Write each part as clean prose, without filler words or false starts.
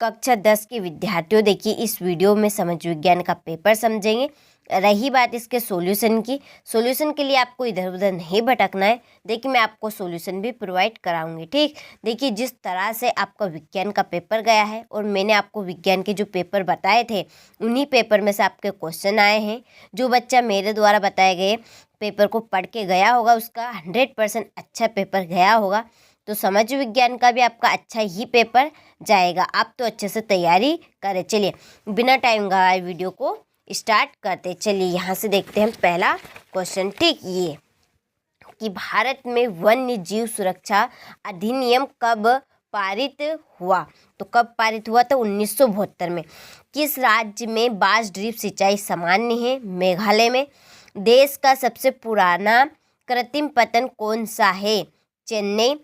कक्षा 10 के विद्यार्थियों, देखिए इस वीडियो में समाज विज्ञान का पेपर समझेंगे। रही बात इसके सॉल्यूशन की, सॉल्यूशन के लिए आपको इधर उधर नहीं भटकना है। देखिए मैं आपको सॉल्यूशन भी प्रोवाइड कराऊंगी, ठीक। देखिए जिस तरह से आपका विज्ञान का पेपर गया है और मैंने आपको विज्ञान के जो पेपर बताए थे उन्हीं पेपर में से आपके क्वेश्चन आए हैं। जो बच्चा मेरे द्वारा बताए गए पेपर को पढ़ के गया होगा उसका 100% अच्छा पेपर गया होगा। तो समाज विज्ञान का भी आपका अच्छा ही पेपर जाएगा। आप तो अच्छे से तैयारी करें। चलिए बिना टाइम गवाए वीडियो को स्टार्ट करते। चलिए यहाँ से देखते हैं पहला क्वेश्चन, ठीक। ये कि भारत में वन्य जीव सुरक्षा अधिनियम कब पारित हुआ? तो कब पारित हुआ? तो 1972 में। किस राज्य में बांस ड्रिप सिंचाई सामान्य है? मेघालय में। देश का सबसे पुराना कृत्रिम पतन कौन सा है? चेन्नई।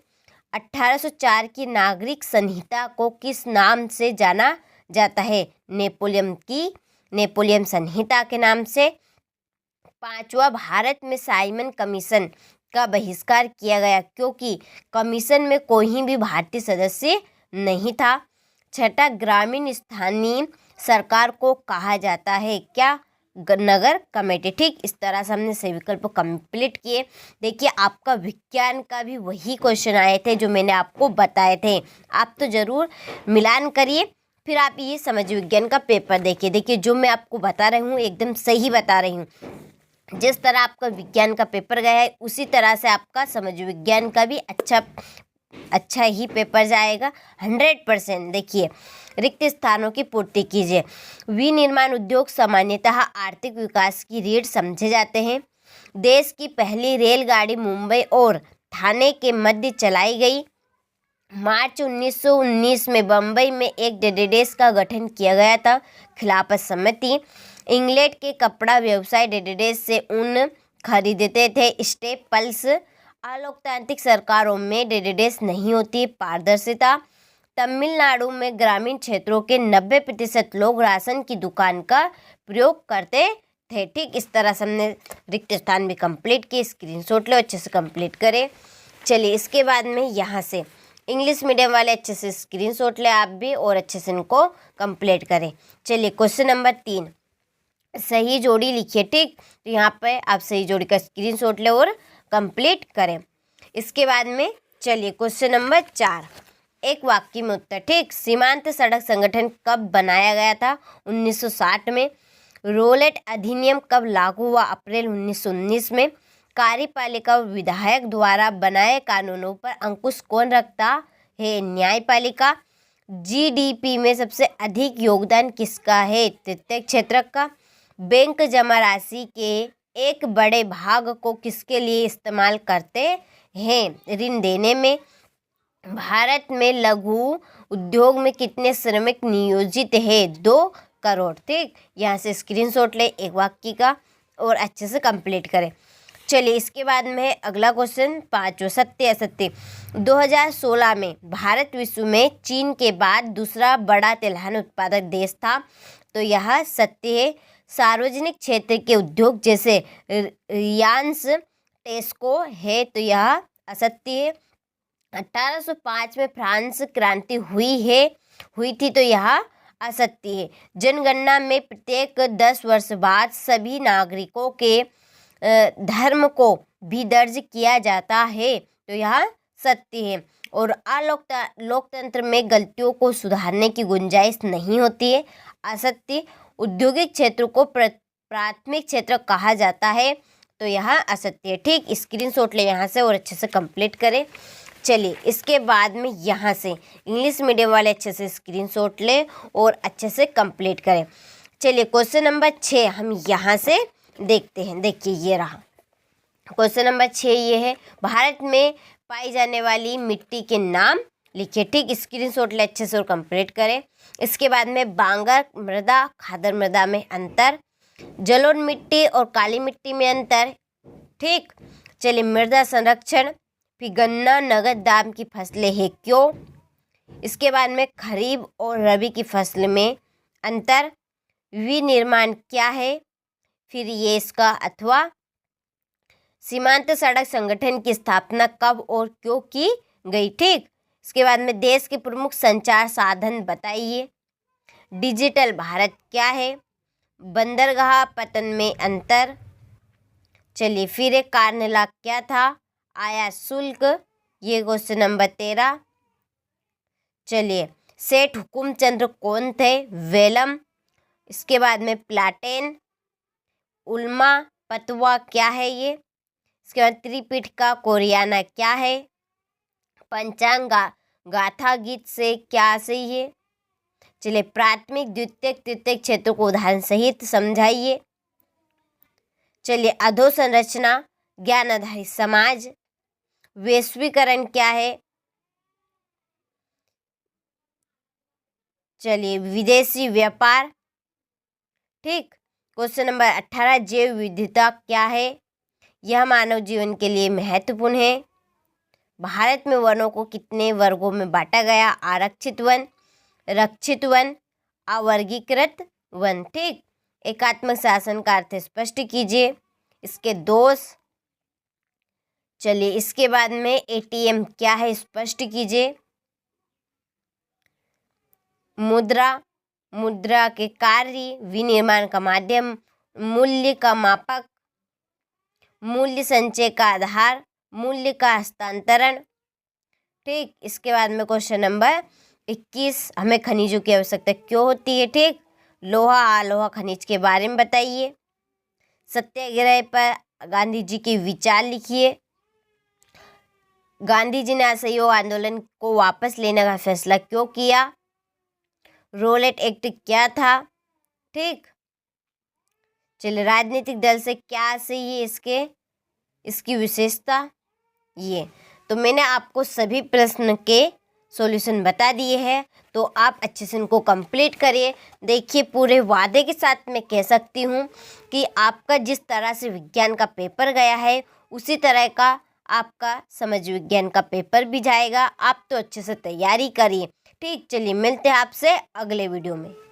1804 की नागरिक संहिता को किस नाम से जाना जाता है? नेपोलियन संहिता के नाम से। पांचवा, भारत में साइमन कमीशन का बहिष्कार किया गया क्योंकि कमीशन में कोई भी भारतीय सदस्य नहीं था। छठा, ग्रामीण स्थानीय सरकार को कहा जाता है क्या? नगर कमेटी, ठीक। इस तरह से हमने सही विकल्प कंप्लीट किए। देखिए आपका विज्ञान का भी वही क्वेश्चन आए थे जो मैंने आपको बताए थे। आप तो जरूर मिलान करिए, फिर आप ये समाज विज्ञान का पेपर देखिए। देखिए जो मैं आपको बता रही हूँ एकदम सही बता रही हूँ। जिस तरह आपका विज्ञान का पेपर गया है उसी तरह से आपका समाज विज्ञान का भी अच्छा ही पेपर जाएगा 100%। देखिए रिक्त स्थानों की पूर्ति कीजिए। विनिर्माण उद्योग सामान्यतः आर्थिक विकास की रीढ़ समझे जाते हैं। देश की पहली रेलगाड़ी मुंबई और ठाणे के मध्य चलाई गई। मार्च 1919 में बम्बई में एक डेडेडेस का गठन किया गया था, खिलाफत समिति। इंग्लैंड के कपड़ा व्यवसाय डेडेडेस से ऊन खरीदते थे। स्टेपल्स। अलोकतांत्रिक सरकारों में डेडेडेस नहीं होती। पारदर्शिता। तमिलनाडु में ग्रामीण क्षेत्रों के 90% लोग राशन की दुकान का प्रयोग करते थे, ठीक। इस तरह से हमने रिक्त स्थान भी कंप्लीट किए। स्क्रीनशॉट लो, अच्छे से कंप्लीट करें। चलिए इसके बाद में यहाँ से इंग्लिश मीडियम वाले अच्छे से स्क्रीनशॉट ले आप भी और अच्छे से इनको कंप्लीट करें। चलिए क्वेश्चन नंबर 3, सही जोड़ी लिखिए, ठीक। तो यहाँ पे आप सही जोड़ी का स्क्रीनशॉट ले और कंप्लीट करें। इसके बाद में चलिए क्वेश्चन नंबर 4, एक वाक्य में उत्तर, ठीक। सीमांत सड़क संगठन कब बनाया गया था? 1960 में। रोलेट अधिनियम कब लागू हुआ? अप्रैल 1919 में। कार्यपालिका और विधायक द्वारा बनाए कानूनों पर अंकुश कौन रखता है? न्यायपालिका। जीडीपी में सबसे अधिक योगदान किसका है? तृतीय क्षेत्र का। बैंक जमा राशि के एक बड़े भाग को किसके लिए इस्तेमाल करते हैं? ऋण देने में। भारत में लघु उद्योग में कितने श्रमिक नियोजित है? 2 करोड़, ठीक। यहाँ से स्क्रीनशॉट ले एक वाक्य का और अच्छे से कंप्लीट करें। चलिए इसके बाद में अगला क्वेश्चन 5, सत्य असत्य। 2016 में भारत विश्व में चीन के बाद दूसरा बड़ा तिलहन उत्पादक देश था, तो यह सत्य है। सार्वजनिक क्षेत्र के उद्योग जैसे रिलायंस, टेस्को है, तो यह असत्य है। 1805 में फ्रांस क्रांति हुई थी, तो यह असत्य है। जनगणना में प्रत्येक 10 वर्ष बाद सभी नागरिकों के धर्म को भी दर्ज किया जाता है, तो यह सत्य है। और लोकतंत्र में गलतियों को सुधारने की गुंजाइश नहीं होती है, असत्य। औद्योगिक क्षेत्र को प्राथमिक क्षेत्र कहा जाता है, तो यह असत्य है, ठीक। स्क्रीनशॉट ले यहाँ से और अच्छे से कंप्लीट करें। चलिए इसके बाद में यहाँ से इंग्लिश मीडियम वाले अच्छे से स्क्रीनशॉट ले और अच्छे से कंप्लीट करें। चलिए क्वेश्चन नंबर 6 हम यहाँ से देखते हैं। देखिए ये रहा क्वेश्चन नंबर 6, ये है भारत में पाई जाने वाली मिट्टी के नाम लिखिए, ठीक। स्क्रीनशॉट ले अच्छे से और कंप्लीट करें। इसके बाद में बांगर मृदा, खादर मृदा में अंतर, जलोढ़ मिट्टी और काली मिट्टी में अंतर, ठीक। चलिए मृदा संरक्षण, फिर गन्ना नगद दाम की फसलें हैं क्यों? इसके बाद में खरीफ और रबी की फसल में अंतर, विनिर्माण क्या है, फिर ये इसका अथवा, सीमांत सड़क संगठन की स्थापना कब और क्यों की गई, ठीक। इसके बाद में देश के प्रमुख संचार साधन बताइए। डिजिटल भारत क्या है? बंदरगाह पतन में अंतर। चलिए फिर एक कार्य लाभ क्या था? आयात शुल्क। ये क्वेश्चन नंबर 13। चलिए सेठ हुकुमचंद्र कौन थे? वेलम। इसके बाद में प्लाटेन। उल्मा पतवा क्या है ये? इसके बाद त्रिपिटका कोरियाना क्या है? पंचांग गाथा गीत से क्या सही है? चलिए प्राथमिक द्वितीयक तृतीयक क्षेत्र को उदाहरण सहित समझाइए। चलिए अधोसंरचना, ज्ञान आधारित समाज, वैश्वीकरण क्या है? चलिए विदेशी व्यापार। ठीक। क्वेश्चन नंबर 18 जैव विविधता क्या है? यह मानव जीवन के लिए महत्वपूर्ण है। भारत में वनों को कितने वर्गों में बांटा गया? आरक्षित वन, रक्षित वन, अवर्गीकृत वन। ठीक। एकात्मक शासन का अर्थ स्पष्ट कीजिए, इसके दोष। चलिए इसके बाद में एटीएम क्या है? स्पष्ट कीजिए। मुद्रा, मुद्रा के कार्य, विनिर्माण का माध्यम, मूल्य का मापक, मूल्य संचय का आधार, मूल्य का हस्तांतरण। ठीक। इसके बाद में क्वेश्चन नंबर 21 हमें खनिजों की आवश्यकता क्यों होती है? ठीक। लोहा अलोहा खनिज के बारे में बताइए। सत्याग्रह पर गांधी जी के विचार लिखिए। गांधी जी ने असहयोग आंदोलन को वापस लेने का फैसला क्यों किया? रोलेट एक्ट क्या था? ठीक। चलिए राजनीतिक दल से क्या सही है? इसकी विशेषता ये। तो मैंने आपको सभी प्रश्न के सॉल्यूशन बता दिए हैं, तो आप अच्छे से इनको कंप्लीट करिए। देखिए पूरे वादे के साथ मैं कह सकती हूँ कि आपका जिस तरह से विज्ञान का पेपर गया है उसी तरह का आपका समाज विज्ञान का पेपर भी जाएगा। आप तो अच्छे से तैयारी करिए। ठीक। चलिए मिलते हैं आपसे अगले वीडियो में।